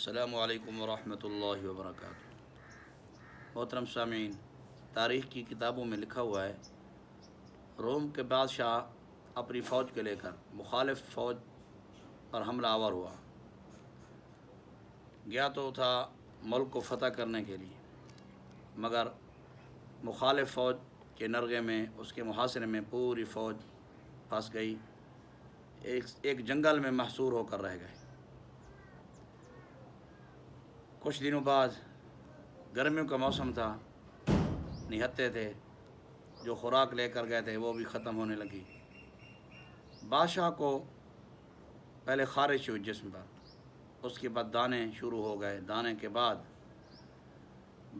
السلام علیکم ورحمۃ اللہ وبرکاتہ۔ محترم سامعین، تاریخ کی کتابوں میں لکھا ہوا ہے روم کے بادشاہ اپنی فوج کو لے کر مخالف فوج پر حملہ آور ہوا۔ گیا تو تھا ملک کو فتح کرنے کے لیے، مگر مخالف فوج کے نرغے میں، اس کے محاصرے میں پوری فوج پھنس گئی، ایک جنگل میں محصور ہو کر رہ گئے۔ کچھ دنوں بعد گرمیوں کا موسم تھا، نہتے تھے، جو خوراک لے کر گئے تھے وہ بھی ختم ہونے لگی۔ بادشاہ کو پہلے خارش ہوئی جسم پر، اس کے بعد دانے شروع ہو گئے، دانے کے بعد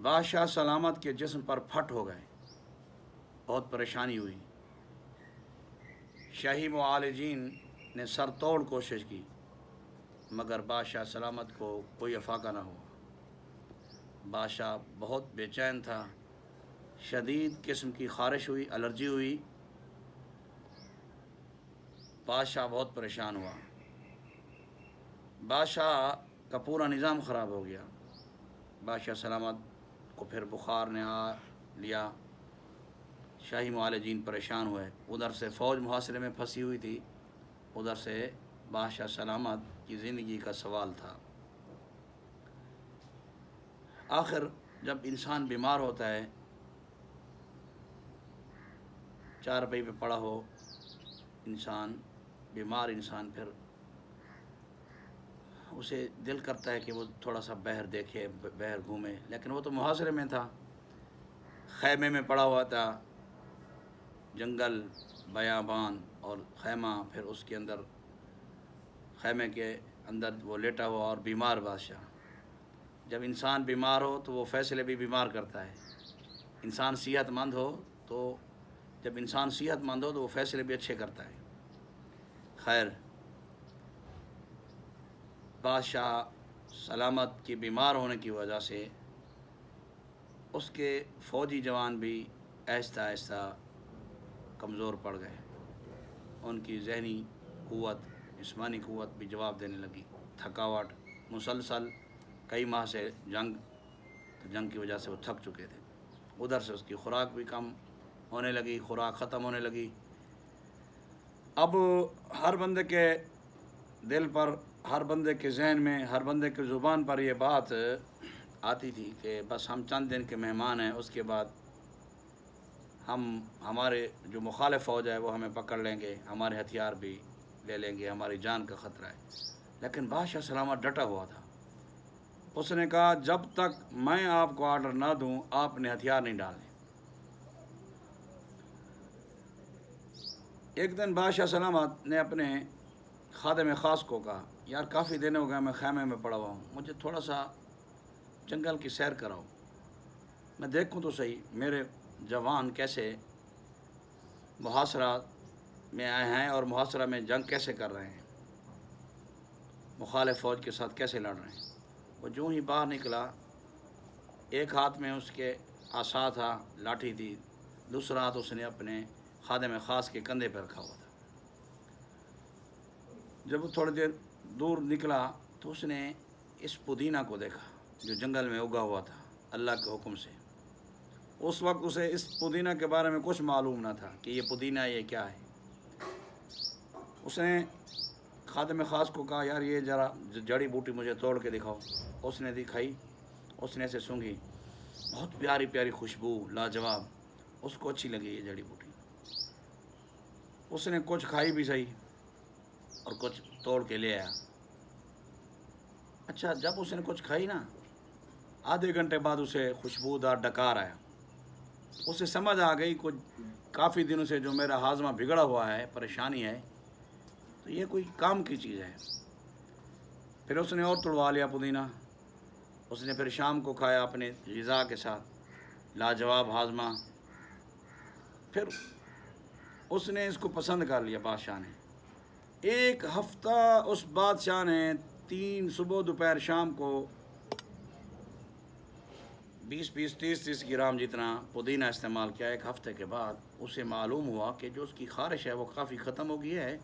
بادشاہ سلامت کے جسم پر پھٹ ہو گئے، بہت پریشانی ہوئی۔ شاہی معالجین نے سر توڑ کوشش کی، مگر بادشاہ سلامت کو کوئی افاقہ نہ ہوا۔ بادشاہ بہت بے چین تھا، شدید قسم کی خارش ہوئی، الرجی ہوئی، بادشاہ بہت پریشان ہوا۔ بادشاہ کا پورا نظام خراب ہو گیا۔ بادشاہ سلامت کو پھر بخار نے آ لیا، شاہی معالجین پریشان ہوئے، ادھر سے فوج محاصرے میں پھنسی ہوئی تھی، ادھر سے بادشاہ سلامت کی زندگی کا سوال تھا۔ آخر جب انسان بیمار ہوتا ہے، چارپائی پہ پڑا ہو انسان، بیمار انسان، پھر اسے دل کرتا ہے کہ وہ تھوڑا سا باہر دیکھے، باہر گھومے، لیکن وہ تو محاصرے میں تھا، خیمے میں پڑا ہوا تھا، جنگل، بیابان اور خیمہ، پھر اس کے اندر، خیمے کے اندر وہ لیٹا ہوا اور بیمار بادشاہ۔ جب انسان بیمار ہو تو وہ فیصلے بھی بیمار کرتا ہے، انسان صحت مند ہو تو جب انسان صحت مند ہو تو وہ فیصلے بھی اچھے کرتا ہے۔ خیر، بادشاہ سلامت کے بیمار ہونے کی وجہ سے اس کے فوجی جوان بھی آہستہ آہستہ کمزور پڑ گئے، ان کی ذہنی قوت، جسمانی قوت بھی جواب دینے لگی۔ تھکاوٹ، مسلسل کئی ماہ سے جنگ کی وجہ سے وہ تھک چکے تھے، ادھر سے اس کی خوراک بھی کم ہونے لگی، خوراک ختم ہونے لگی۔ اب ہر بندے کے دل پر، ہر بندے کے ذہن میں، ہر بندے کی زبان پر یہ بات آتی تھی کہ بس ہم چند دن کے مہمان ہیں، اس کے بعد ہمارے جو مخالف فوج ہے وہ ہمیں پکڑ لیں گے، ہمارے ہتھیار بھی لے لیں گے، ہماری جان کا خطرہ ہے۔ لیکن بادشاہ سلامت ڈٹا ہوا تھا، اس نے کہا جب تک میں آپ کو آرڈر نہ دوں آپ نے ہتھیار نہیں ڈالنے۔ ایک دن بادشاہ سلامت نے اپنے خادم خاص کو کہا، یار کافی دن ہو گئے میں خیمے میں پڑا ہوا ہوں، مجھے تھوڑا سا جنگل کی سیر کراؤ، میں دیکھوں تو صحیح میرے جوان کیسے محاصرہ میں آئے ہیں اور محاصرہ میں جنگ کیسے کر رہے ہیں، مخالف فوج کے ساتھ کیسے لڑ رہے ہیں۔ وہ جو ہی باہر نکلا، ایک ہاتھ میں اس کے عصا تھا، لاٹھی تھی، دوسرا ہاتھ اس نے اپنے خادم خاص کے کندھے پر رکھا ہوا تھا۔ جب وہ تھوڑی دیر دور نکلا تو اس نے اس پودینہ کو دیکھا جو جنگل میں اگا ہوا تھا اللہ کے حکم سے۔ اس وقت اسے اس پودینہ کے بارے میں کچھ معلوم نہ تھا کہ یہ پودینہ یہ کیا ہے۔ اس نے خادم خاص کو کہا، یار یہ ذرا جڑی بوٹی مجھے توڑ کے دکھاؤ۔ اس نے دکھائی، اس نے اسے سونگھی، بہت پیاری پیاری خوشبو، لاجواب، اس کو اچھی لگی یہ جڑی بوٹی۔ اس نے کچھ کھائی بھی صحیح اور کچھ توڑ کے لے آیا۔ اچھا، جب اس نے کچھ کھائی نا، آدھے گھنٹے بعد اسے خوشبودار ڈکار آیا۔ اسے سمجھ آ گئی کچھ کافی دنوں سے جو میرا ہاضمہ بگڑا ہوا ہے، پریشانی ہے، تو یہ کوئی کام کی چیز ہے۔ پھر اس نے اور توڑوا لیا پودینہ، اس نے پھر شام کو کھایا اپنے غذا کے ساتھ، لاجواب ہاضمہ۔ پھر اس نے اس کو پسند کر لیا بادشاہ نے۔ ایک ہفتہ اس بادشاہ نے 3 صبح دوپہر شام کو 20 30 گرام جتنا پودینہ استعمال کیا۔ ایک ہفتے کے بعد اسے معلوم ہوا کہ جو اس کی خارش ہے وہ کافی ختم ہو گئی ہے،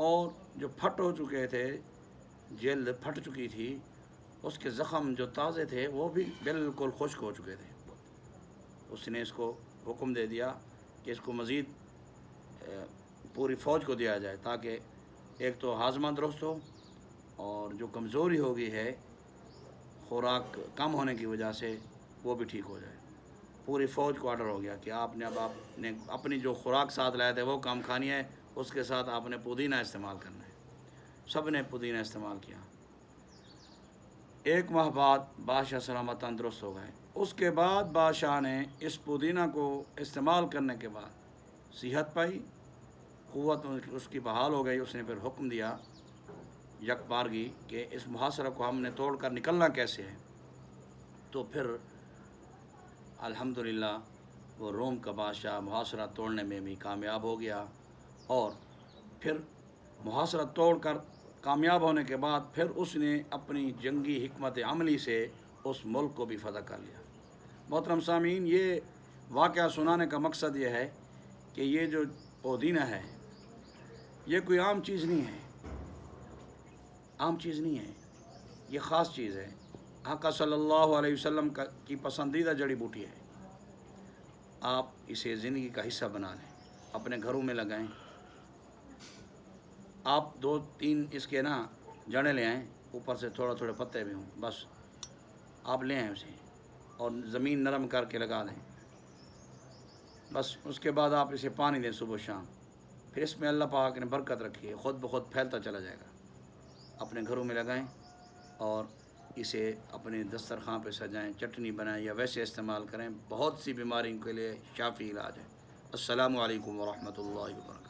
اور جو پھٹ ہو چکے تھے، جلد پھٹ چکی تھی، اس کے زخم جو تازے تھے وہ بھی بالکل خشک ہو چکے تھے۔ اس نے اس کو حکم دے دیا کہ اس کو مزید پوری فوج کو دیا جائے، تاکہ ایک تو ہاضمہ درست ہو، اور جو کمزوری ہو گئی ہے خوراک کم ہونے کی وجہ سے وہ بھی ٹھیک ہو جائے۔ پوری فوج کو آرڈر ہو گیا کہ آپ نے اپنی جو خوراک ساتھ لائے تھے وہ کم کھانی ہے، اس کے ساتھ آپ نے پودینہ استعمال کرنا ہے۔ سب نے پودینہ استعمال کیا۔ 1 ماہ بعد بادشاہ سلامت تندرست ہو گئے۔ اس کے بعد بادشاہ نے اس پودینہ کو استعمال کرنے کے بعد صحت پائی، قوت اس کی بحال ہو گئی۔ اس نے پھر حکم دیا یک بارگی کہ اس محاصرہ کو ہم نے توڑ کر نکلنا کیسے ہے۔ تو پھر الحمدللہ وہ روم کا بادشاہ محاصرہ توڑنے میں بھی کامیاب ہو گیا، اور پھر محاصرہ توڑ کر کامیاب ہونے کے بعد پھر اس نے اپنی جنگی حکمت عملی سے اس ملک کو بھی فتح کر لیا۔ محترم سامعین، یہ واقعہ سنانے کا مقصد یہ ہے کہ یہ جو پودینہ ہے یہ کوئی عام چیز نہیں ہے، عام چیز نہیں ہے، یہ خاص چیز ہے۔ آقا صلی اللہ علیہ وسلم کی پسندیدہ جڑی بوٹی ہے۔ آپ اسے زندگی کا حصہ بنا لیں، اپنے گھروں میں لگائیں۔ آپ 2-3 اس کے جڑیں لے آئیں، اوپر سے تھوڑا تھوڑے پتے بھی ہوں، بس آپ لے آئیں اسے اور زمین نرم کر کے لگا دیں۔ بس اس کے بعد آپ اسے پانی دیں صبح شام، پھر اس میں اللہ پاک نے برکت رکھی ہے، خود بخود پھیلتا چلا جائے گا۔ اپنے گھروں میں لگائیں اور اسے اپنے دسترخوان پہ سجائیں، چٹنی بنائیں یا ویسے استعمال کریں۔ بہت سی بیماریوں کے لیے شافی علاج ہے۔ السلام علیکم ورحمۃ اللہ وبرکاتہ۔